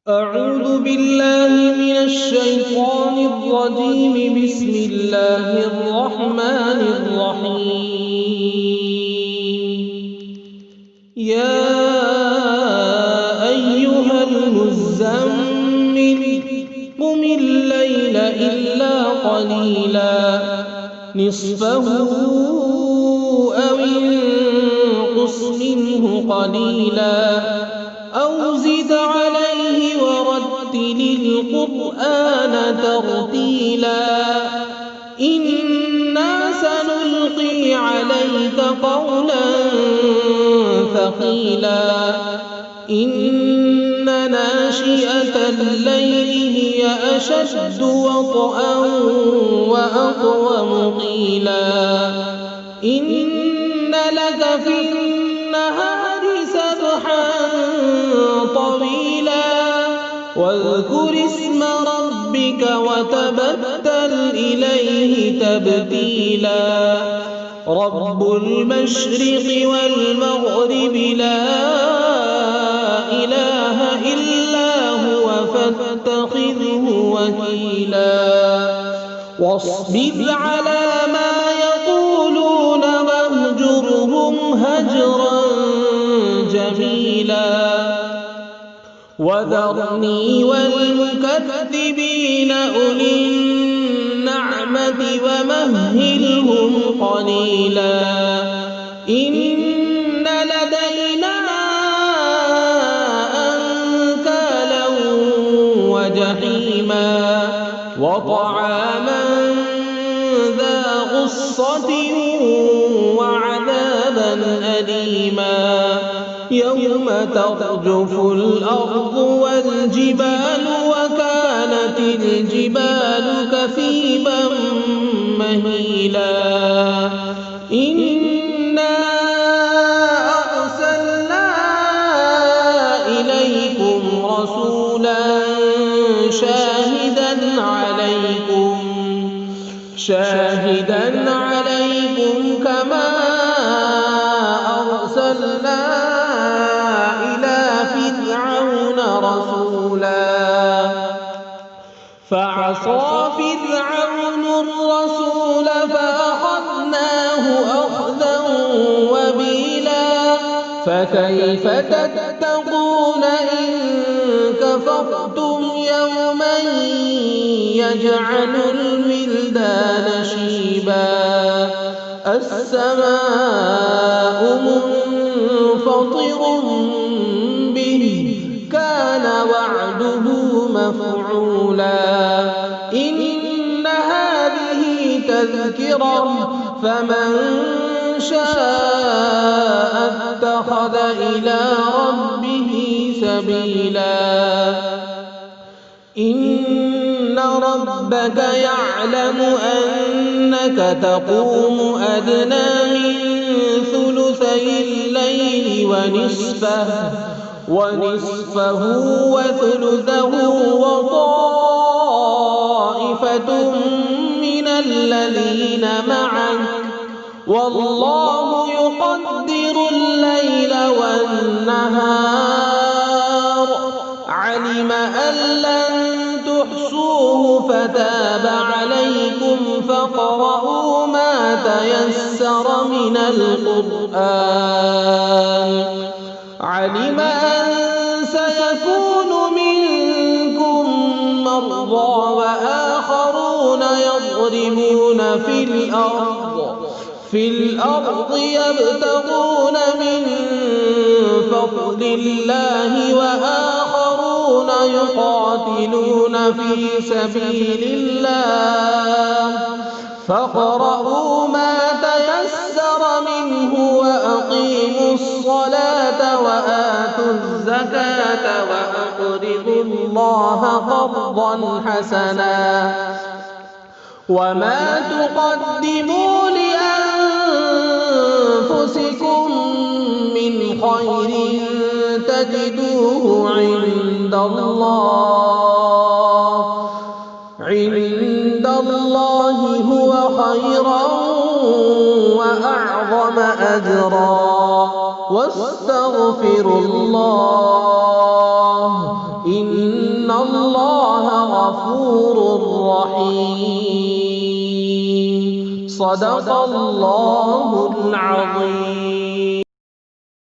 أعوذ بالله من الشيطان الرجيم. بسم الله الرحمن الرحيم. يا أيها المزمل قم الليل إلا قليلا نصفه أو انقص منه قليلا أو زد عليه ورتل القرآن ترتيلا. إنا سنلقي عليك قولا ثقيلا. إن ناشئة الليل هي أشد وطئا وأقوم قيلا. إن لك في النهار سبحا طويلا واذكر اسم ربك وتبتل إليه تبتيلا. رب المشرق والمغرب لا إله إلا هو فاتخذه وكيلا. واصبر على ما يقولون واهجرهم هجرا جميلا. وذرني والمكذبين أولي النعمة ومهلهم قليلا. إن لدينا أنكالا وجحيما وطعاما ذا غصة وعذابا أليما. يوم ترجف الأرض والجبال وكانت الجبال كثيبا مهيلا. إنا أرسلنا إليكم رسولا شاهدا عليكم كما أرسلنا إلى فرعون رسولا. فعصى فرعون الرسول فأخذناه أخذا وبيلا. فكيف تتقون إن كفرتم يوما يجعل الولدان شيبا. السماء منفطر به كان وعده مفعولا. إن هذه تذكرة فمن شاء اتخذ إلى ربه سبيلا. إن ربك يعلم أنك تقوم أدنى من ثلثي الليل ونصفه وثلثه وطائفة من الذين معك والله يقدر الليل والنهار. علم أن لن تحصوه فتاب عليكم فاقرؤوا ما تيسر من القرآن. علم أن سيكون منكم مرضى وآخرون يضربون في الأرض يبتغون من فضل الله وآخرون يقاتلون في سبيل الله. فاقرؤوا ما تيسر منه وأقيموا الصلاة وآتوا الزكاة وأقرضوا الله قرضا حسنا. وما تقدموا لأنفسكم من خير تجدوه عند الله هو خيرا وأعظم أجرا. واستغفروا الله إن الله غفور رحيم. صدق الله العظيم.